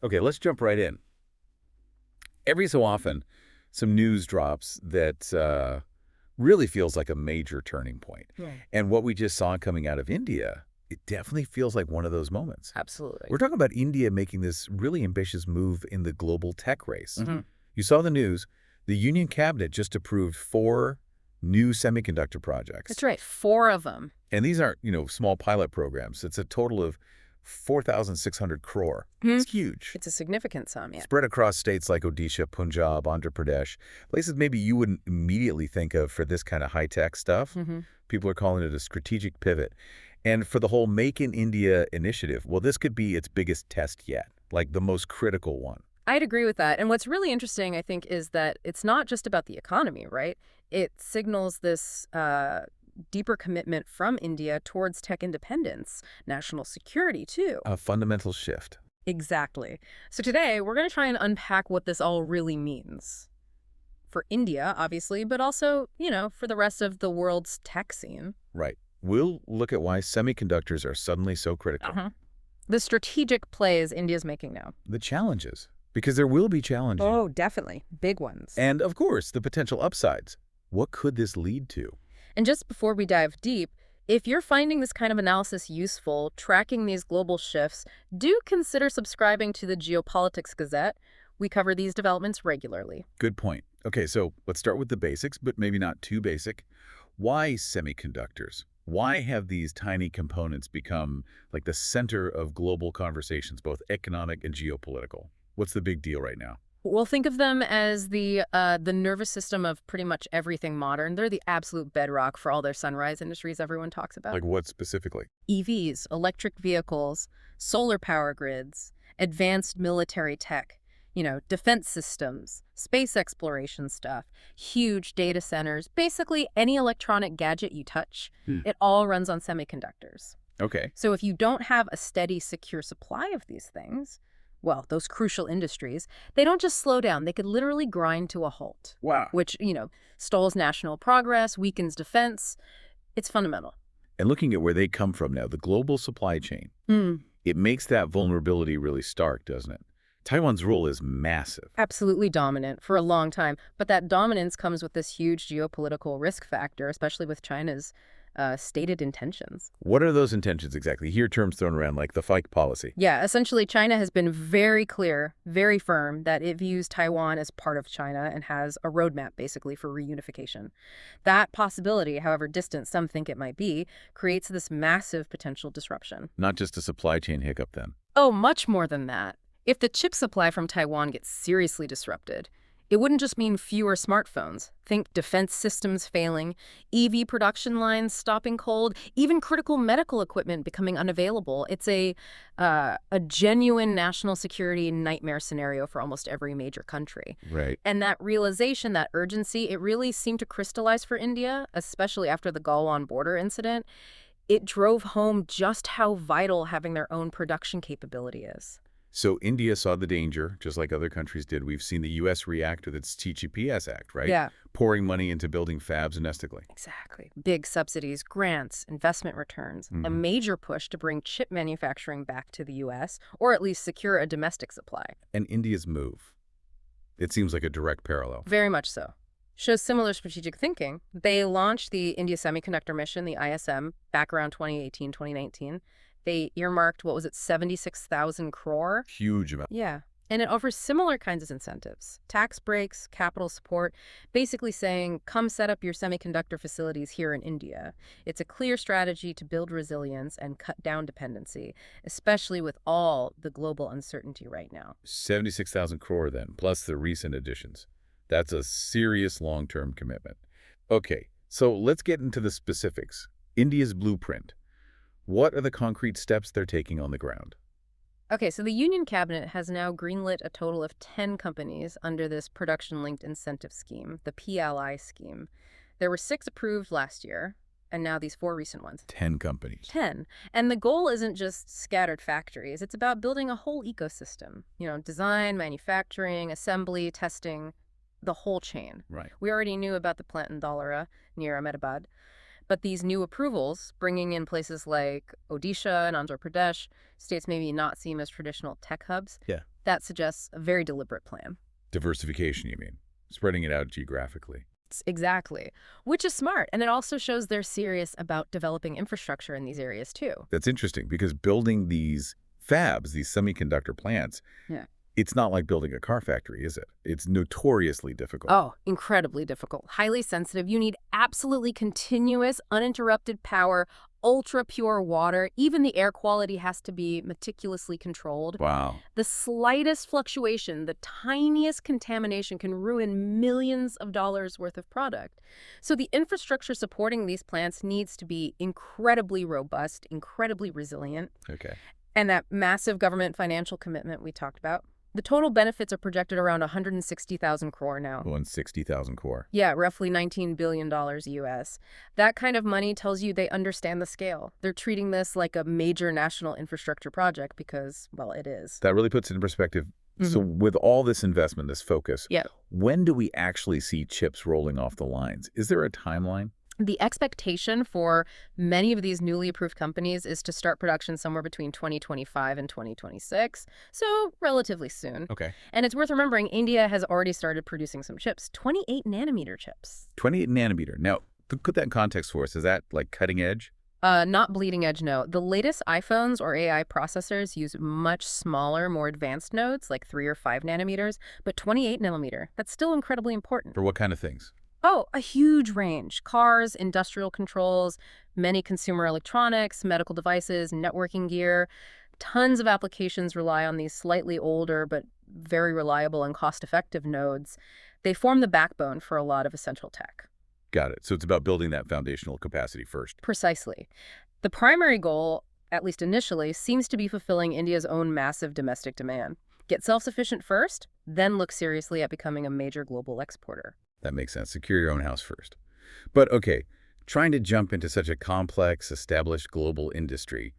Okay, let's jump right in. Every so often, some news drops that really feels like a major turning point. Right. And what we just saw coming out of India, it definitely feels like one of those moments. Absolutely. We're talking about India making this really ambitious move in the global tech race. Hmm. You saw the news. The Union Cabinet just approved 4 new semiconductor projects. That's right. 4 of them. And these aren't, small pilot programs. It's a total of 4,600 crore. Hmm. It's huge. It's a significant sum, yeah. Spread across states like Odisha, Punjab, Andhra Pradesh, places maybe you wouldn't immediately think of for this kind of high-tech stuff. Hmm. People are calling it a strategic pivot. And for the whole Make in India initiative, well, this could be its biggest test yet, like the most critical one. I'd agree with that. And what's really interesting, I think, is that it's not just about the economy, right? It signals this deeper commitment from India towards tech independence, national security, too. A fundamental shift. Exactly. So today, we're going to try and unpack what this all really means. For India, obviously, but also, for the rest of the world's tech scene. Right. We'll look at why semiconductors are suddenly so critical. The strategic plays India's making now. The challenges, because there will be challenges. Oh, definitely. Big ones. And, of course, the potential upsides. What could this lead to? And just before we dive deep, if you're finding this kind of analysis useful, tracking these global shifts, do consider subscribing to the Geopolitics Gazette. We cover these developments regularly. Good point. Okay, so let's start with the basics, but maybe not too basic. Why semiconductors? Why have these tiny components become like the center of global conversations, both economic and geopolitical? What's the big deal right now? We'll think of them as the nervous system of pretty much everything modern. They're the absolute bedrock for all their sunrise industries everyone talks about. Like what specifically? EVs, electric vehicles, solar power grids, advanced military tech, defense systems, space exploration stuff, huge data centers, basically any electronic gadget you touch, it all runs on semiconductors. Okay. So if you don't have a steady, secure supply of these things, well, those crucial industries, they don't just slow down. They could literally grind to a halt. Wow. Which, stalls national progress, weakens defense. It's fundamental. And looking at where they come from now, the global supply chain, it makes that vulnerability really stark, doesn't it? Taiwan's role is massive. Absolutely dominant for a long time. But that dominance comes with this huge geopolitical risk factor, especially with China's stated intentions. What are those intentions exactly? Hear terms thrown around like the FIKE policy. Yeah, essentially, China has been very clear, very firm, that it views Taiwan as part of China and has a roadmap, basically, for reunification. That possibility, however distant some think it might be, creates this massive potential disruption. Not just a supply chain hiccup, then. Oh, much more than that. If the chip supply from Taiwan gets seriously disrupted, it wouldn't just mean fewer smartphones. Think defense systems failing, EV production lines stopping cold, even critical medical equipment becoming unavailable. It's a genuine national security nightmare scenario for almost every major country. Right. And that realization, that urgency, it really seemed to crystallize for India, especially after the Galwan border incident. It drove home just how vital having their own production capability is. So India saw the danger, just like other countries did. We've seen the U.S. react with its TGPS Act, right? Yeah. Pouring money into building fabs domestically. Exactly. Big subsidies, grants, investment returns, a major push to bring chip manufacturing back to the U.S., or at least secure a domestic supply. And India's move. It seems like a direct parallel. Very much so. Shows similar strategic thinking. They launched the India Semiconductor Mission, the ISM, back around 2018, 2019. They earmarked, 76,000 crore? Huge amount. Yeah. And it offers similar kinds of incentives. Tax breaks, capital support, basically saying, come set up your semiconductor facilities here in India. It's a clear strategy to build resilience and cut down dependency, especially with all the global uncertainty right now. 76,000 crore then, plus the recent additions. That's a serious long-term commitment. Okay, so let's get into the specifics. India's blueprint. What are the concrete steps they're taking on the ground? Okay, so the Union Cabinet has now greenlit a total of 10 companies under this production-linked incentive scheme, the PLI scheme. There were 6 approved last year, and now these 4 recent ones. 10 companies. 10. And the goal isn't just scattered factories. It's about building a whole ecosystem. Design, manufacturing, assembly, testing, the whole chain. Right. We already knew about the plant in Dhalara near Ahmedabad. But these new approvals, bringing in places like Odisha and Andhra Pradesh, states maybe not seen as traditional tech hubs, Yeah. that suggests a very deliberate plan. Diversification, you mean? Spreading it out geographically. Exactly, which is smart. And it also shows they're serious about developing infrastructure in these areas, too. That's interesting because building these fabs, these semiconductor plants, Yeah. it's not like building a car factory, is it? It's notoriously difficult. Oh, incredibly difficult. Highly sensitive. You need absolutely continuous, uninterrupted power, ultra pure water. Even the air quality has to be meticulously controlled. Wow. The slightest fluctuation, the tiniest contamination can ruin millions of dollars worth of product. So the infrastructure supporting these plants needs to be incredibly robust, incredibly resilient. Okay. And that massive government financial commitment we talked about. The total benefits are projected around 160,000 crore now. 160,000 core. Yeah, roughly $19 billion US. That kind of money tells you they understand the scale. They're treating this like a major national infrastructure project because, well, it is. That really puts it in perspective. So with all this investment, this focus, Yeah. when do we actually see chips rolling off the lines? Is there a timeline? The expectation for many of these newly approved companies is to start production somewhere between 2025 and 2026, so relatively soon. Okay. And it's worth remembering India has already started producing some chips, 28 nanometer chips. 28 nanometer. Now, to put that in context for us, is that like cutting edge? Not bleeding edge, no. The latest iPhones or AI processors use much smaller, more advanced nodes, like 3 or 5 nanometers, but 28 nanometer, that's still incredibly important. For what kind of things? Oh, a huge range. Cars, industrial controls, many consumer electronics, medical devices, networking gear. Tons of applications rely on these slightly older but very reliable and cost-effective nodes. They form the backbone for a lot of essential tech. Got it. So it's about building that foundational capacity first. Precisely. The primary goal, at least initially, seems to be fulfilling India's own massive domestic demand. Get self-sufficient first, then look seriously at becoming a major global exporter. That makes sense. Secure your own house first. But okay, trying to jump into such a complex, established global industry,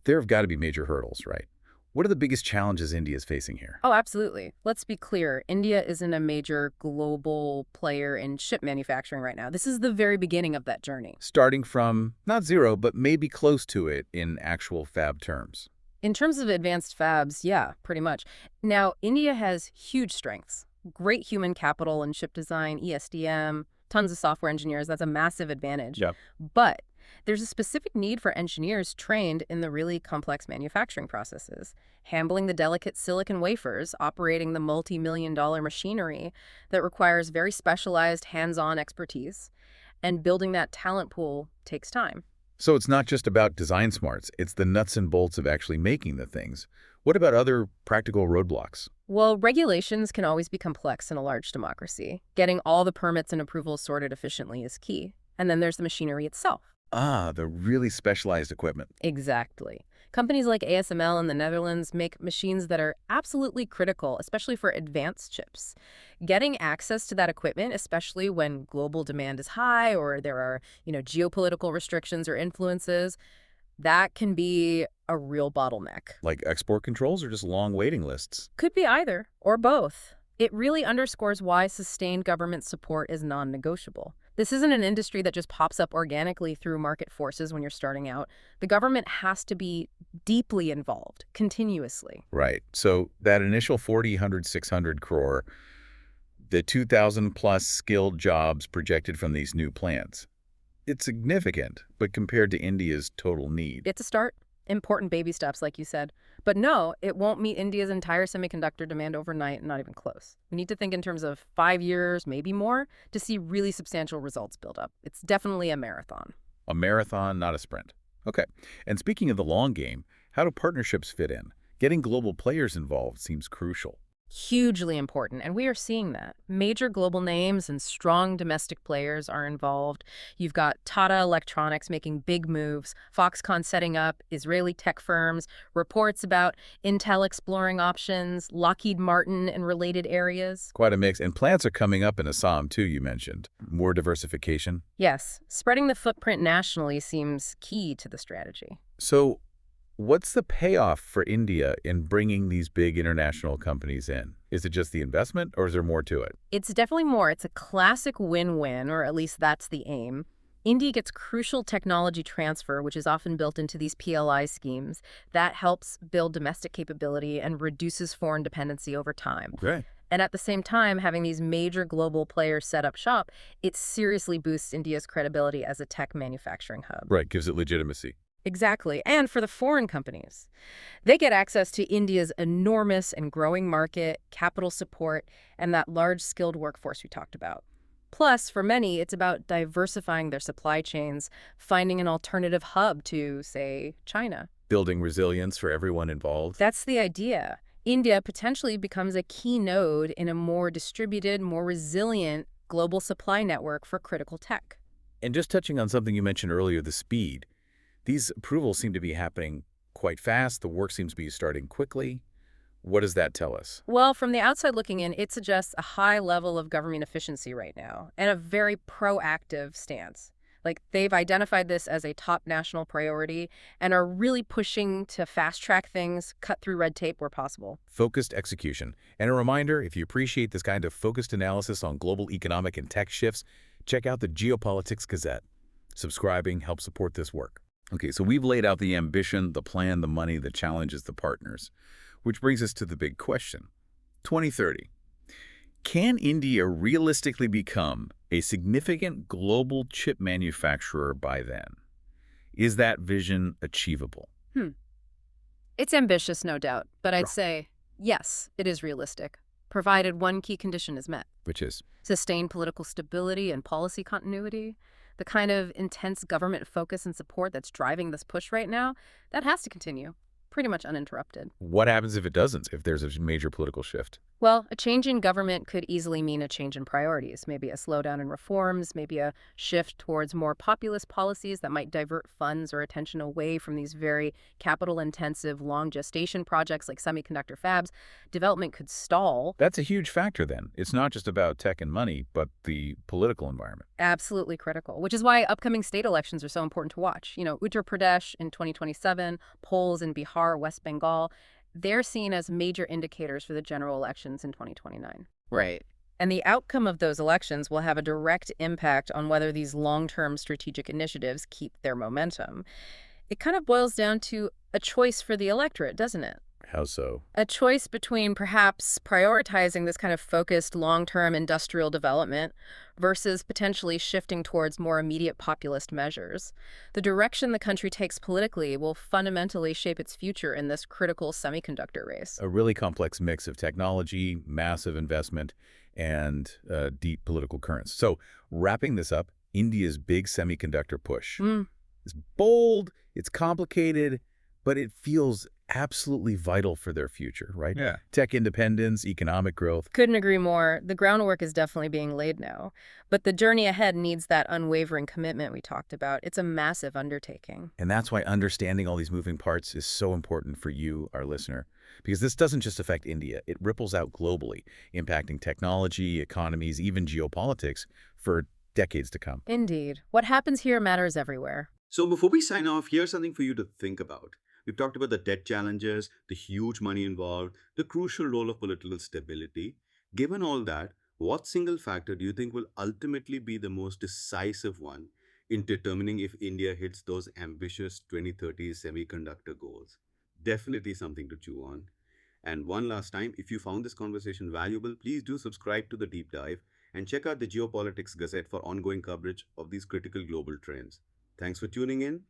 there have got to be major hurdles, right? What are the biggest challenges India is facing here? Oh, absolutely. Let's be clear. India isn't a major global player in chip manufacturing right now. This is the very beginning of that journey. Starting from not zero, but maybe close to it in actual fab terms. In terms of advanced fabs, yeah, pretty much. Now, India has huge strengths. Great human capital in chip design, ESDM, tons of software engineers. That's a massive advantage. Yep. But there's a specific need for engineers trained in the really complex manufacturing processes, handling the delicate silicon wafers, operating the multi-million-dollar machinery that requires very specialized hands-on expertise, and building that talent pool takes time. So it's not just about design smarts, it's the nuts and bolts of actually making the things. What about other practical roadblocks? Well, regulations can always be complex in a large democracy. Getting all the permits and approvals sorted efficiently is key. And then there's the machinery itself. Ah, the really specialized equipment. Exactly. Companies like ASML in the Netherlands make machines that are absolutely critical, especially for advanced chips. Getting access to that equipment, especially when global demand is high or there are, geopolitical restrictions or influences, that can be a real bottleneck. Like export controls or just long waiting lists? Could be either, or both. It really underscores why sustained government support is non-negotiable. This isn't an industry that just pops up organically through market forces when you're starting out. The government has to be deeply involved, continuously. Right. So that initial 40, 100, 600 crore, the 2,000 plus skilled jobs projected from these new plants, it's significant, but compared to India's total need. It's a start. Important baby steps, like you said. But no, it won't meet India's entire semiconductor demand overnight, not even close. We need to think in terms of 5 years, maybe more, to see really substantial results build up. It's definitely a marathon. A marathon, not a sprint. Okay. And speaking of the long game, how do partnerships fit in? Getting global players involved seems crucial. Hugely important, and we are seeing that. Major global names and strong domestic players are involved. You've got Tata Electronics making big moves, Foxconn setting up, Israeli tech firms, reports about Intel exploring options, Lockheed Martin and related areas. Quite a mix. And plants are coming up in Assam, too, you mentioned. More diversification. Yes, spreading the footprint nationally seems key to the strategy. So what's the payoff for India in bringing these big international companies in? Is it just the investment, or is there more to it? It's definitely more. It's a classic win-win, or at least that's the aim. India gets crucial technology transfer, which is often built into these PLI schemes. That helps build domestic capability and reduces foreign dependency over time. Okay. And at the same time, having these major global players set up shop, it seriously boosts India's credibility as a tech manufacturing hub. Right, gives it legitimacy. Exactly. And for the foreign companies, they get access to India's enormous and growing market, capital support, and that large skilled workforce we talked about. Plus, for many, it's about diversifying their supply chains, finding an alternative hub to, say, China. Building resilience for everyone involved. That's the idea. India potentially becomes a key node in a more distributed, more resilient global supply network for critical tech. And just touching on something you mentioned earlier, the speed. These approvals seem to be happening quite fast. The work seems to be starting quickly. What does that tell us? Well, from the outside looking in, it suggests a high level of government efficiency right now and a very proactive stance. Like they've identified this as a top national priority and are really pushing to fast track things, cut through red tape where possible. Focused execution. And a reminder, if you appreciate this kind of focused analysis on global economic and tech shifts, check out the Geopolitics Gazette. Subscribing helps support this work. Okay, so we've laid out the ambition, the plan, the money, the challenges, the partners. Which brings us to the big question. 2030. Can India realistically become a significant global chip manufacturer by then? Is that vision achievable? Hmm. It's ambitious, no doubt, but I'd Right. say yes, it is realistic, provided one key condition is met. Which is, Sustained political stability and policy continuity, the kind of intense government focus and support that's driving this push right now, that has to continue, pretty much uninterrupted. what happens if it doesn't, if there's a major political shift? Well, a change in government could easily mean a change in priorities, maybe a slowdown in reforms, maybe a shift towards more populist policies that might divert funds or attention away from these very capital-intensive, long gestation projects like semiconductor fabs. Development could stall. That's a huge factor then. It's not just about tech and money, but the political environment. Absolutely critical, which is why upcoming state elections are so important to watch. Uttar Pradesh in 2027, polls in Bihar, West Bengal, they're seen as major indicators for the general elections in 2029. Right. And the outcome of those elections will have a direct impact on whether these long-term strategic initiatives keep their momentum. It kind of boils down to a choice for the electorate, doesn't it? How so? A choice between perhaps prioritizing this kind of focused long-term industrial development versus potentially shifting towards more immediate populist measures. The direction the country takes politically will fundamentally shape its future in this critical semiconductor race. A really complex mix of technology, massive investment, and deep political currents. So, wrapping this up, India's big semiconductor push. It's bold, it's complicated, but it feels absolutely vital for their future, right? Yeah. Tech independence, economic growth. Couldn't agree more. The groundwork is definitely being laid now. But the journey ahead needs that unwavering commitment we talked about. It's a massive undertaking. And that's why understanding all these moving parts is so important for you, our listener. Because this doesn't just affect India. It ripples out globally, impacting technology, economies, even geopolitics for decades to come. Indeed. What happens here matters everywhere. So before we sign off, here's something for you to think about. We've talked about the debt challenges, the huge money involved, the crucial role of political stability. Given all that, what single factor do you think will ultimately be the most decisive one in determining if India hits those ambitious 2030 semiconductor goals? Definitely something to chew on. And one last time, if you found this conversation valuable, please do subscribe to the deep dive and check out the Geopolitics Gazette for ongoing coverage of these critical global trends. Thanks for tuning in.